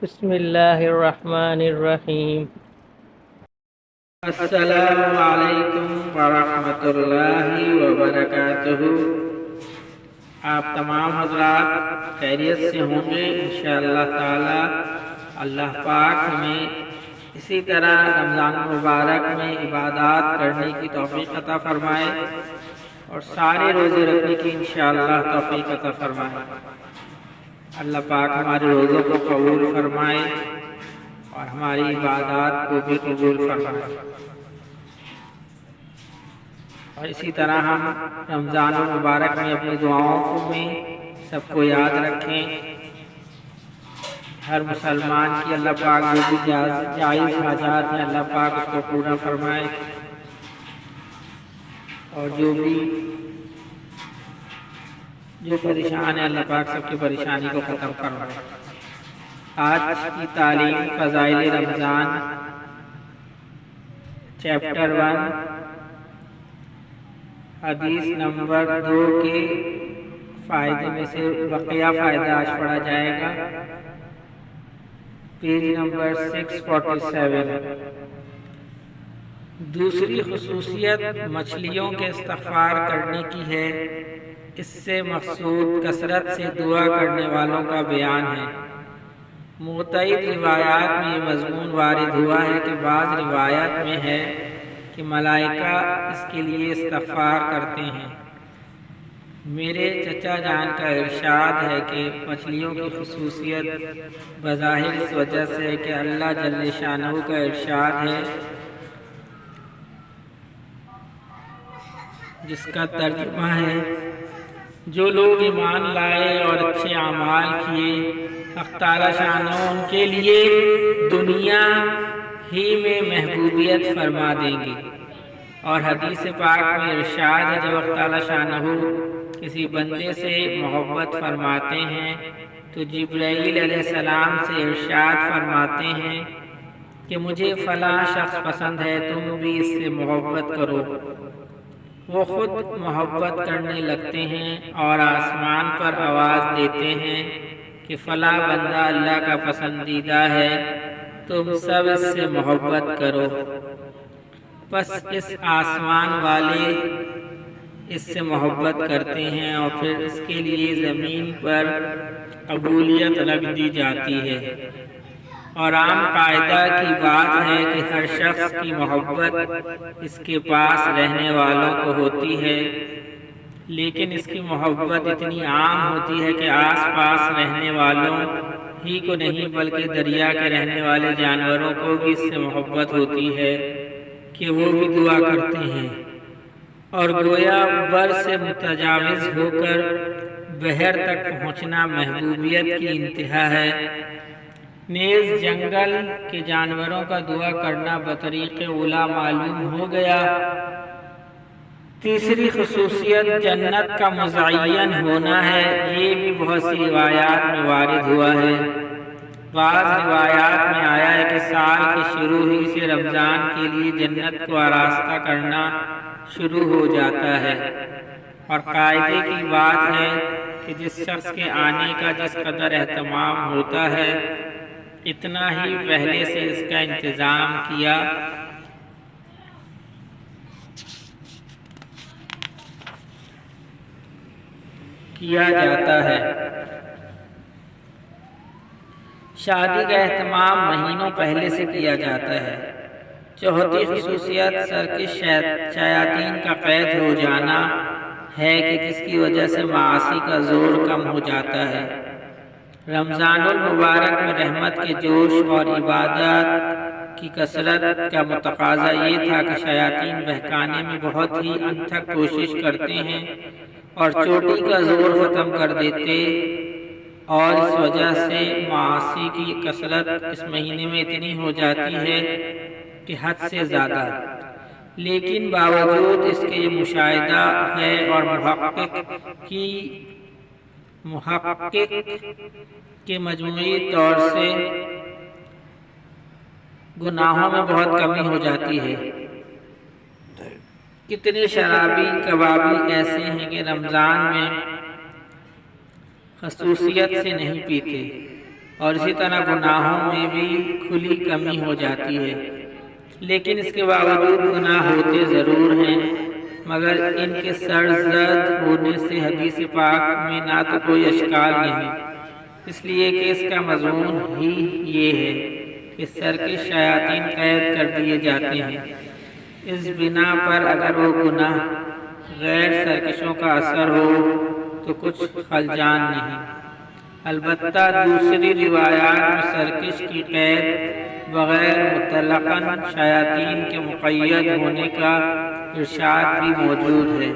بسم اللہ الرحمن الرحیم۔ السلام علیکم ورحمۃ اللہ وبرکاتہ۔ آپ تمام حضرات خیریت سے ہوں گے انشاءاللہ تعالی۔ اللہ پاک ہمیں اسی طرح رمضان المبارک میں عبادات کرنے کی توفیق عطا فرمائے اور سارے روزے رکھنے کی انشاءاللہ توفیق عطا فرمائے۔ اللہ پاک ہمارے روزوں کو قبول فرمائے اور ہماری عبادات کو بھی قبول فرمائے، اور اسی طرح ہم رمضان المبارک میں اپنی دعاؤں کو میں سب کو یاد رکھیں۔ ہر مسلمان کی اللہ پاک جو بھی جائز حاجات ہیں اللہ پاک اس کو پورا فرمائے، اور جو پریشان ہے اللہ پاک سب کی پریشانی کو ختم فرمائے۔ آج کی تعلیم فضائل رمضان چیپٹر 1 حدیث نمبر 2 کے فائدے میں سے بقیہ فائدہ آج پڑھا جائے گا، پیج نمبر 647۔ دوسری خصوصیت مچھلیوں کے استغفار کرنے کی ہے۔ اس سے مقصود کثرت سے دعا کرنے والوں کا بیان ہے۔ متعدد روایات میں یہ مضمون وارد ہوا ہے کہ بعض روایات میں ہے کہ ملائکہ اس کے لیے استغفار کرتے ہیں۔ میرے چچا جان کا ارشاد ہے کہ مچھلیوں کی خصوصیت بظاہر اس وجہ سے ہے کہ اللہ جل شانہ کا ارشاد ہے، جس کا ترجمہ ہے جو لوگ ایمان لائے اور اچھے اعمال کیے حق تعالی شانہ ان کے لیے دنیا ہی میں محبوبیت فرما دیں گے۔ اور حدیث پاک میں ارشاد ہے جب حق تعالی شانہ کسی بندے سے محبت فرماتے ہیں تو جبرائیل علیہ السلام سے ارشاد فرماتے ہیں کہ مجھے فلاں شخص پسند ہے، تم بھی اس سے محبت کرو۔ وہ خود محبت کرنے لگتے ہیں اور آسمان پر آواز دیتے ہیں کہ فلاں بندہ اللہ کا پسندیدہ ہے، تم سب اس سے محبت کرو۔ بس اس آسمان والے اس سے محبت کرتے ہیں اور پھر اس کے لیے زمین پر قبولیت رکھ دی جاتی ہے۔ اور عام قاعدہ کی بات ہے کہ ہر شخص کی محبت اس کے پاس رہنے والوں کو ہوتی ہے، لیکن اس کی محبت اتنی عام ہوتی ہے کہ آس پاس رہنے والوں ہی کو نہیں بلکہ دریا کے رہنے والے جانوروں کو بھی اس سے محبت ہوتی ہے کہ وہ بھی دعا کرتے ہیں، اور گویا بر سے متجاوز ہو کر بحر تک پہنچنا محبوبیت کی انتہا ہے۔ نیز جنگل کے جانوروں کا دعا کرنا بطریق اولیٰ معلوم ہو گیا۔ تیسری خصوصیت جنت کا مزین ہونا ہے۔ یہ بھی بہت سی روایات میں وارد ہوا ہے۔ بعض روایات میں آیا ہے کہ سال کے شروع ہی سے رمضان کے لیے جنت کو آراستہ کرنا شروع ہو جاتا ہے، اور قاعدے کی بات ہے کہ جس شخص کے آنے کا جس قدر اہتمام ہوتا ہے اتنا ہی پہلے سے اس کا انتظام کیا جاتا ہے۔ شادی کا اہتمام مہینوں پہلے سے کیا جاتا ہے۔ چوتھی خصوصیت سرکش شیاطین کا قید ہو جانا ہے کہ جس کی وجہ سے معاصی کا زور کم ہو جاتا ہے۔ رمضان المبارک میں رحمت کے جوش اور عبادات کی کثرت کا متقاضا یہ تھا کہ شیاطین بہکانے میں بہت ہی انتھک کوشش کرتے ہیں اور چوٹی کا زور ختم کر دیتے، اور اس وجہ سے معاصی کی کثرت اس مہینے میں اتنی ہو جاتی ہے کہ حد سے زیادہ۔ لیکن باوجود اس کے یہ مشاہدہ ہے اور محقق کے مجموعی طور سے گناہوں میں بہت کمی ہو جاتی ہے۔ کتنے شرابی کبابی ایسے ہیں کہ رمضان میں خصوصیت سے نہیں پیتے، اور اسی طرح گناہوں میں بھی کھلی کمی ہو جاتی ہے، لیکن اس کے باوجود گناہ ہوتے ضرور ہیں، مگر ان کے سرزد ہونے سے حدیث پاک میں نہ تو کوئی اشکال نہیں، اس لیے کہ اس کا مضمون ہی یہ ہے کہ سرکش شیاطین قید کر دیے جاتے ہیں۔ اس بنا پر اگر وہ گناہ غیر سرکشوں کا اثر ہو تو کچھ خلجان نہیں۔ البتہ دوسری روایات میں سرکش کی قید بغیر مطلقاً شیاطین کے مقید ہونے کا ارشاد بھی موجود ہے۔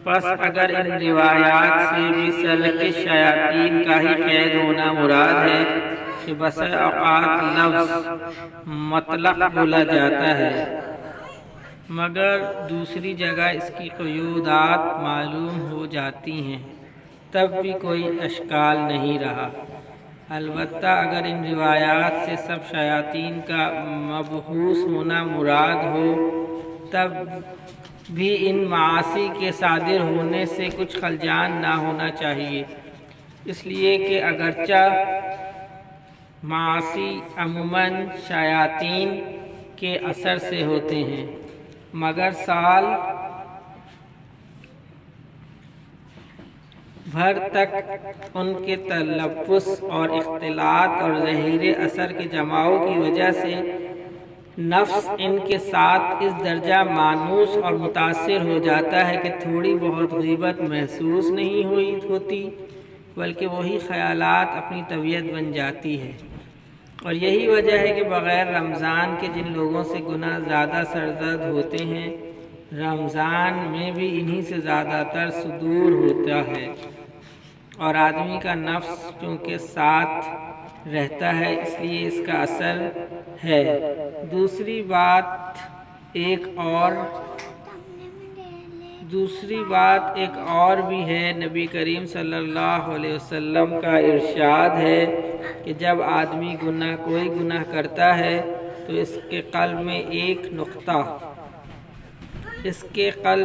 پس اگر ان روایات سے بھی سرکش شیاطین کا ہی قید ہونا مراد ہے کہ بسا اوقات لفظ مطلق بولا جاتا ہے، مگر دوسری جگہ اس کی قیودات معلوم ہو جاتی ہیں، تب بھی کوئی اشکال نہیں رہا۔ البتہ اگر ان روایات سے سب شیاطین کا مبعوث ہونا مراد ہو تب بھی ان معاصی کے صادر ہونے سے کچھ خلجان نہ ہونا چاہیے، اس لیے کہ اگرچہ معاصی عموماً شیاطین کے اثر سے ہوتے ہیں، مگر سال بھر تک ان کے تلبس اور اختلاط اور ظاہری اثر کے جماؤ کی وجہ سے نفس ان کے ساتھ اس درجہ مانوس اور متاثر ہو جاتا ہے کہ تھوڑی بہت غیبت محسوس نہیں ہوتی، بلکہ وہی خیالات اپنی طبیعت بن جاتی ہے۔ اور یہی وجہ ہے کہ بغیر رمضان کے جن لوگوں سے گناہ زیادہ سرزد ہوتے ہیں، رمضان میں بھی انہی سے زیادہ تر صدور ہوتا ہے، اور آدمی کا نفس چونکہ ساتھ رہتا ہے اس لیے اس کا اثر ہے۔ دوسری بات ایک اور بھی ہے، نبی کریم صلی اللہ علیہ وسلم کا ارشاد ہے کہ جب آدمی کوئی گناہ کرتا ہے تو اس کے قلب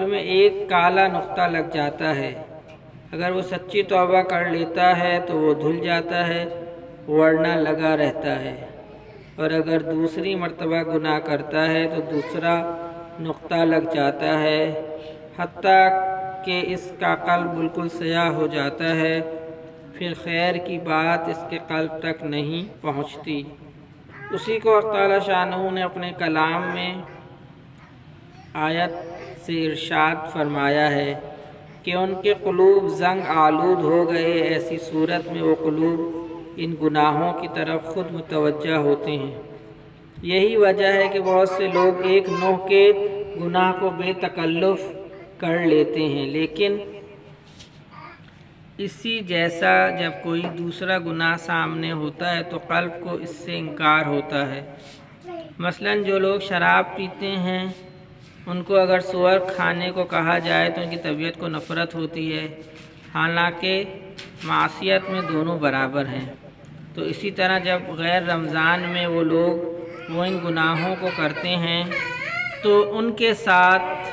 میں ایک کالا نقطہ لگ جاتا ہے۔ اگر وہ سچی توبہ کر لیتا ہے تو وہ دھل جاتا ہے، ورنہ لگا رہتا ہے، اور اگر دوسری مرتبہ گناہ کرتا ہے تو دوسرا نقطہ لگ جاتا ہے، حتیٰ کہ اس کا قلب بالکل سیاہ ہو جاتا ہے، پھر خیر کی بات اس کے قلب تک نہیں پہنچتی۔ اسی کو اللہ تعالی شانہ نے اپنے کلام میں آیت سے ارشاد فرمایا ہے کہ ان کے قلوب زنگ آلود ہو گئے، ایسی صورت میں وہ قلوب ان گناہوں کی طرف خود متوجہ ہوتے ہیں۔ یہی وجہ ہے کہ بہت سے لوگ ایک نوع کے گناہ کو بے تکلف کر لیتے ہیں، لیکن اسی جیسا جب کوئی دوسرا گناہ سامنے ہوتا ہے تو قلب کو اس سے انکار ہوتا ہے۔ مثلاً جو لوگ شراب پیتے ہیں ان کو اگر سور کھانے کو کہا جائے تو ان کی طبیعت کو نفرت ہوتی ہے، حالانکہ معصیت میں دونوں برابر ہیں۔ تو اسی طرح جب غیر رمضان میں وہ ان گناہوں کو کرتے ہیں تو ان کے ساتھ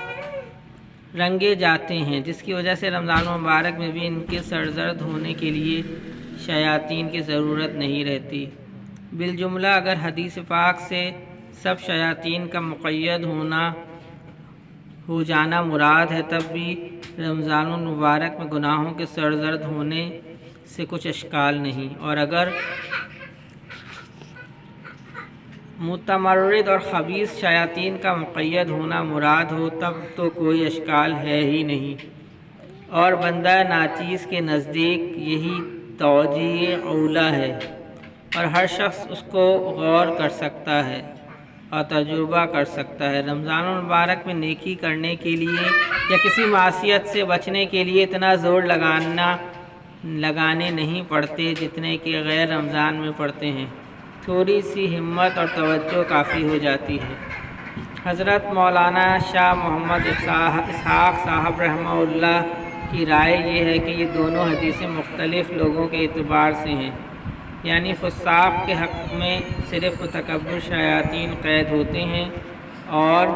رنگے جاتے ہیں، جس کی وجہ سے رمضان المبارک میں بھی ان کے سرزد ہونے کے لیے شیاطین کی ضرورت نہیں رہتی۔ بالجملہ اگر حدیث پاک سے سب شیاطین کا مقید ہو جانا مراد ہے تب بھی رمضان المبارک میں گناہوں کے سرزد ہونے سے کچھ اشکال نہیں، اور اگر متمرد اور خبیث شیاطین کا مقید ہونا مراد ہو تب تو کوئی اشکال ہے ہی نہیں، اور بندہ ناچیز کے نزدیک یہی توجیہ اولیٰ ہے، اور ہر شخص اس کو غور کر سکتا ہے اور تجربہ کر سکتا ہے۔ رمضان المبارک میں نیکی کرنے کے لیے یا کسی معصیت سے بچنے کے لیے اتنا زور لگانے نہیں پڑتے جتنے کہ غیر رمضان میں پڑتے ہیں، تھوڑی سی ہمت اور توجہ کافی ہو جاتی ہے۔ حضرت مولانا شاہ محمد اسحاق صاحب رحمہ اللہ کی رائے یہ ہے کہ یہ دونوں حدیثیں مختلف لوگوں کے اعتبار سے ہیں، یعنی فساق کے حق میں صرف متکبر شیاطین قید ہوتے ہیں، اور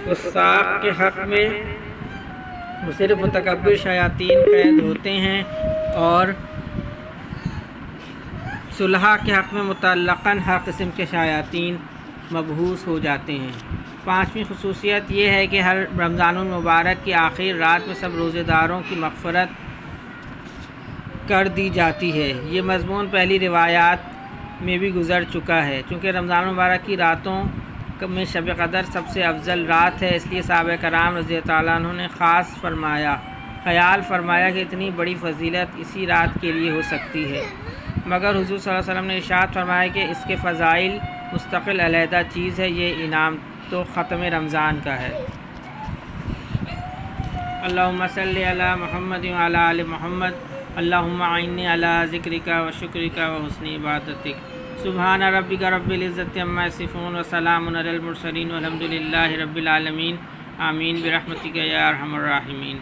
فساق کے حق میں صرف متکبر شیاطین قید ہوتے ہیں اور صلحہ کے حق میں متعلقاً ہر قسم کے شیاطین مبعوث ہو جاتے ہیں۔ پانچویں خصوصیت یہ ہے کہ ہر رمضان المبارک کی آخر رات میں سب روزے داروں کی مغفرت کر دی جاتی ہے۔ یہ مضمون پہلی روایات میں بھی گزر چکا ہے۔ چونکہ رمضان المبارک کی راتوں میں شب قدر سب سے افضل رات ہے، اس لیے صحابہ کرام رضی اللہ تعالیٰ عنہ نے خیال فرمایا کہ اتنی بڑی فضیلت اسی رات کے لیے ہو سکتی ہے، مگر حضور صلی اللہ علیہ وسلم نے ارشاد فرمایا کہ اس کے فضائل مستقل علیحدہ چیز ہے، یہ انعام تو ختم رمضان کا ہے۔ اللہم صلی علی محمد وعلی آل محمد، اللہم اعنی علی ذکرک و شکرک و حسن عبادتک۔ سبحان ربک رب العزت عما یصفون وسلام علی المرسلین والحمد للہ رب العالمین، آمین برحمتک یا ارحم الراحمین۔